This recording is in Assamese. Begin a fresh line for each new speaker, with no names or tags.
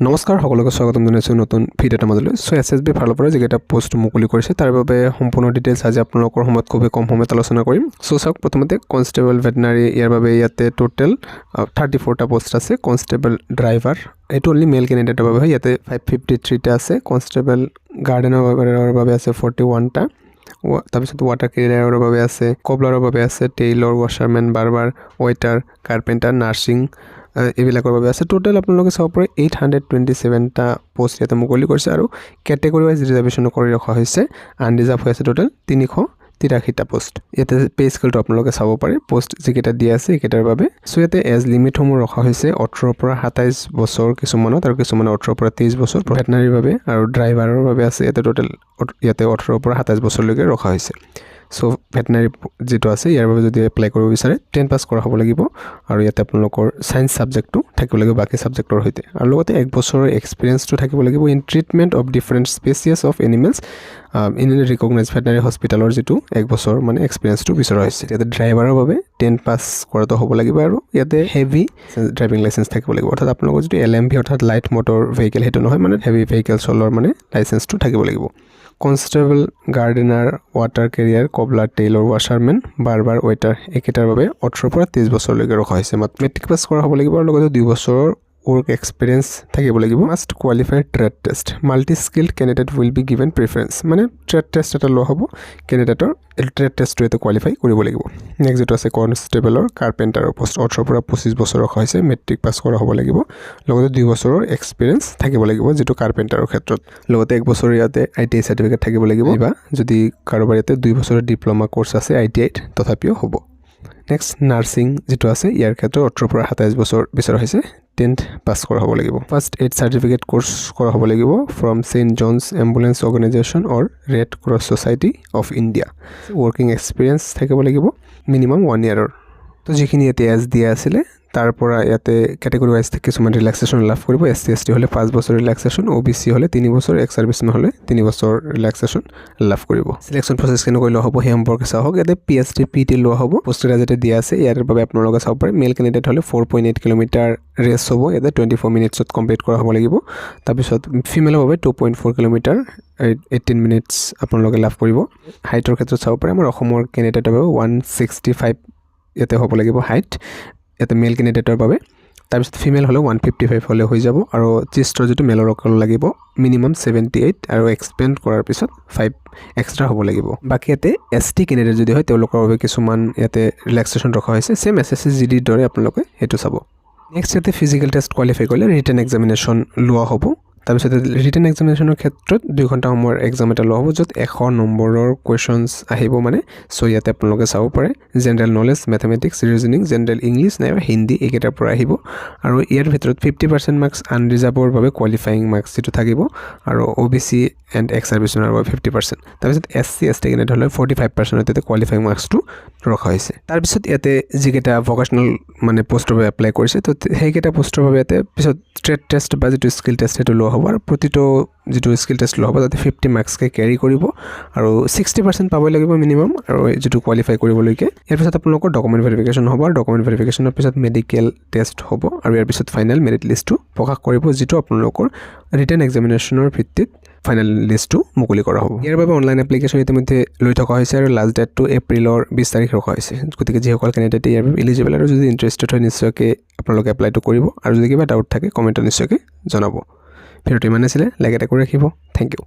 নমস্কাৰ সকলোকে স্বাগতম জনাইছোঁ নতুন ভিডিঅ' এটা মাজলৈ। সো এছএছবি ফালৰ পৰা যিকেইটা পোষ্ট মুকলি কৰিছে তাৰ বাবে সম্পূৰ্ণ ডিটেইলছ আজি আপোনালোকৰ সময়ত খুবেই কম সময়ত আলোচনা কৰিম। সো চাওক, প্ৰথমতে কনষ্টেবল ভেটেনাৰী, ইয়াৰ বাবে ইয়াতে টোটেল 34টা পোষ্ট আছে। কনষ্টেবল ড্ৰাইভাৰ, এইটো অনলি মেল কেণ্ডিডেটৰ বাবে হয়। ইয়াতে 553টা আছে। কনষ্টেবল গাৰ্ডেনৰ বাবে আছে 41টা। তাৰপিছত ৱাটাৰ কেৰিয়াৰৰ বাবে আছে, কবলাৰৰ বাবে আছে, tailor, washerman, barber, waiter, carpenter, nursing, এইবিলাকৰ বাবে আছে। টোটেল আপোনালোকে চাব পাৰে 827টা পোষ্ট ইয়াতে মুকলি কৰিছে আৰু কেটেগৰী ৱাইজ ৰিজাৰ্ভেশ্যন কৰি ৰখা হৈছে। আনৰিজাৰ্ভ হৈ আছে টোটেল 383টা পোষ্ট। ইয়াতে পে স্কেলটো আপোনালোকে চাব পাৰে, পোষ্ট যিকেইটা দিয়া আছে এইকেইটাৰ বাবে। চ' ইয়াতে এজ লিমিটসমূহ ৰখা হৈছে 18ৰ পৰা 27 বছৰ কিছুমানত, আৰু কিছুমানে 18ৰ পৰা 23 বছৰ ভেটেনাৰীৰ বাবে, আৰু ড্ৰাইভাৰৰ বাবে আছে ইয়াতে টোটেল ইয়াতে 18ৰ পৰা 27 বছৰলৈকে ৰখা হৈছে। চ' ভেটেনাৰী যিটো আছে ইয়াৰ বাবে যদি এপ্লাই কৰিব বিচাৰে 10 পাছ কৰা হ'ব লাগিব, আৰু ইয়াতে আপোনালোকৰ ছায়েন্স ছাবজেক্টটো থাকিব লাগিব বাকী ছাবজেক্টৰ সৈতে, আৰু লগতে 1 বছৰৰ এক্সপিৰিয়েঞ্চটো থাকিব লাগিব in treatment of different species of animals in recognised veterinary হস্পিটেলৰ যিটো 1 বছৰ মানে এক্সপিৰিয়েঞ্চটো বিচৰা হৈছে। ইয়াতে ড্ৰাইভাৰৰ বাবে 10 পাছ কৰাটো হ'ব লাগিব, আৰু ইয়াতে হেভি ড্ৰাইভিং লাইচেঞ্চ থাকিব লাগিব। অৰ্থাৎ আপোনালোকৰ যিটো LMV অৰ্থাৎ লাইট মটৰ ভেহিকেল সেইটো নহয়, মানে হেভি ভেহিকেল চলোৱাৰ মানে লাইচেঞ্চটো থাকিব লাগিব। Constable, gardener, water carrier, cobbler, tailor, washerman, barber, waiter এইকেইটাৰ বাবে 18ৰ পৰা 23 বছৰলৈকে ৰখা হৈছে। মেট্ৰিক পাছ কৰা হ'ব লাগিব, আৰু লগতে 2 বছৰৰ ৱৰ্ক এক্সপিৰিয়েঞ্চ থাকিব লাগিব। Must qualify trade test. Multi skilled candidate will be given preference, মানে ট্ৰেড টেষ্ট এটা লোৱা হ'ব কেণ্ডিডেটৰ, ট্ৰেড টেষ্টটো ইয়াতে কোৱালিফাই কৰিব লাগিব। নেক্সট যিটো আছে কনষ্টেবলৰ, কাৰ্পেণ্টাৰৰ পোষ্ট 18ৰ পৰা 25 বছৰ ৰখা হৈছে। মেট্ৰিক পাছ কৰা হ'ব লাগিব, লগতে 2 বছৰৰ এক্সপিৰিয়েঞ্চ থাকিব লাগিব যিটো কাৰ্পেণ্টাৰৰ ক্ষেত্ৰত। লগতে 1 বছৰ ইয়াতে ITI চাৰ্টিফিকেট থাকিব লাগিব, বা যদি কাৰোবাৰ ইয়াতে 2 বছৰৰ ডিপ্ল'মা কোৰ্চ আছে ITIত তথাপিও হ'ব। নেক্সট নাৰ্ছিং যিটো আছে ইয়াৰ ক্ষেত্ৰত 18ৰ পৰা 27 বছৰ বিচৰা হৈছে। 10th পাছ কৰা হ'ব লাগিব। ফাৰ্ষ্ট এইড চাৰ্টিফিকেট কোৰ্চ কৰা হ'ব লাগিব from saint John's ambulance organisation or red cross society of India. Working experience থাকিব লাগিব মিনিমাম 1 yearৰ। তো যিখিনি ইয়াতে এজ দিয়া আছিলে তাৰ পৰা ইয়াতে কেটেগৰী ৱাইজ কিছুমান ৰিলেক্সেশ্যন লাভ কৰিব। SC ST হ'লে 5 বছৰ ৰিলেক্সেশ্যন, OBC হ'লে 3 বছৰ, এক্স চাৰ্ভিচমেন হ'লে 3 বছৰ ৰিলেক্সেশ্যন লাভ কৰিব। চিলেকশ্যন প্ৰচেছ কেনেকৈ লোৱা হ'ব সেই সম্পৰ্কে চাওক। ইয়াতে PhD PT লোৱা হ'ব। পোষ্টকেইটা যেতিয়া দিয়া আছে ইয়াৰ বাবে আপোনালোকে চাব পাৰে। মেল কেণ্ডিডেট হ'লে 4.8 কিলোমিটাৰ ৰেচ হ'ব, ইয়াতে 24 মিনিটছত কমপ্লিট কৰা হ'ব লাগিব। তাৰপিছত ফিমেলৰ বাবে 2.4 কিলোমিটাৰ 18 মিনিটছ আপোনালোকে লাভ কৰিব। হাইটৰ ক্ষেত্ৰত চাব পাৰে, আমাৰ অসমৰ কেণ্ডিডেটৰ বাবে 165 ইয়াতে হ'ব লাগিব হাইট, ইয়াতে মেল কেণ্ডিডেটৰ বাবে। তাৰপিছত ফিমেল হ'লে 155 হ'লে হৈ যাব, আৰু চেষ্টৰ যিটো মেলৰ অকল লাগিব মিনিমাম 78, আৰু এক্সপেণ্ড কৰাৰ পিছত 5 এক্সট্ৰা হ'ব লাগিব। বাকী ইয়াতে ST কেণ্ডিডেট যদি হয় তেওঁলোকৰ বাবে কিছুমান ইয়াতে ৰিলেক্সেশ্যন ৰখা হৈছে, ছেম SSC GDৰ দৰে আপোনালোকে সেইটো চাব। নেক্সট ইয়াতে ফিজিকেল টেষ্ট কোৱালিফাই কৰিলে ৰিটেন এক্সামিনেশ্যন লোৱা হ'ব। তাৰপিছত ৰিটেন এক্সামিনেশ্যনৰ ক্ষেত্ৰত 2 ঘণ্টা সময়ৰ এক্সাম এটা লোৱা হ'ব, য'ত 100 নম্বৰৰ কুৱেশ্যনছ আহিব মানে। চ' ইয়াতে আপোনালোকে চাব পাৰে general knowledge, mathematics, reasoning, general English নাইবা হিন্দী এইকেইটাৰ পৰা আহিব, আৰু ইয়াৰ ভিতৰত 50% মাৰ্কছ আনৰিজাৰ্ভৰ বাবে কোৱালিফাইং মাৰ্কছ যিটো থাকিব, আৰু OBC এণ্ড এক্স চাৰ্ভিচমেনৰ বাবে 50%। তাৰপিছত SC ST কেণ্ডিডেট হ'লে 45% ইয়াতে কোৱালিফাইং মাৰ্কছটো ৰখা হৈছে। তাৰপিছত ইয়াতে যিকেইটা ভকেশ্যনেল মানে পোষ্টৰ বাবে এপ্লাই কৰিছে, তো সেইকেইটা পোষ্টৰ বাবে ইয়াতে পিছত ট্ৰেড টেষ্ট বা যিটো স্কিল টেষ্ট সেইটো লোৱা হ'ব, আৰু প্ৰতিটো যিটো স্কিল টেষ্ট লোৱা হ'ব তাতে 50 মাৰ্কছকৈ কেৰি কৰিব, আৰু 60% পাবই লাগিব মিনিমাম, আৰু যিটো কোৱালিফাই কৰিবলৈকে। ইয়াৰ পিছত আপোনালোকৰ ডকুমেণ্ট ভেৰিফিকেশ্যন হ'ব, আৰু ডকুমেণ্ট ভেৰিফিকেশ্যনৰ পিছত মেডিকেল টেষ্ট হ'ব, আৰু ইয়াৰ পিছত ফাইনেল মেৰিট লিষ্টটো প্ৰকাশ কৰিব, যিটো আপোনালোকৰ ৰিটেন এক্সামিনেশ্যনৰ ভিত্তিত ফাইনেল লিষ্টটো মুকলি কৰা হ'ব। ইয়াৰ বাবে অনলাইন এপ্লিকেশ্যন ইতিমধ্যে লৈ থকা হৈছে, আৰু লাষ্ট ডেটটো এপ্ৰিলৰ 20 তাৰিখ ৰখা হৈছে। গতিকে যিসকল কেণ্ডিডেট ইয়াৰ বাবে এলিজিবল আৰু যদি ইণ্টাৰেষ্টেড হয় নিশ্চয়কৈ আপোনালোকে এপ্লাইটো কৰিব, আৰু যদি কিবা ডাউট থাকে কমেণ্টত নিশ্চয়কৈ জনাব। ভিডিঅ'টো ইমান আছিলে, লাইক এটা কৰি ৰাখিব। Thank U.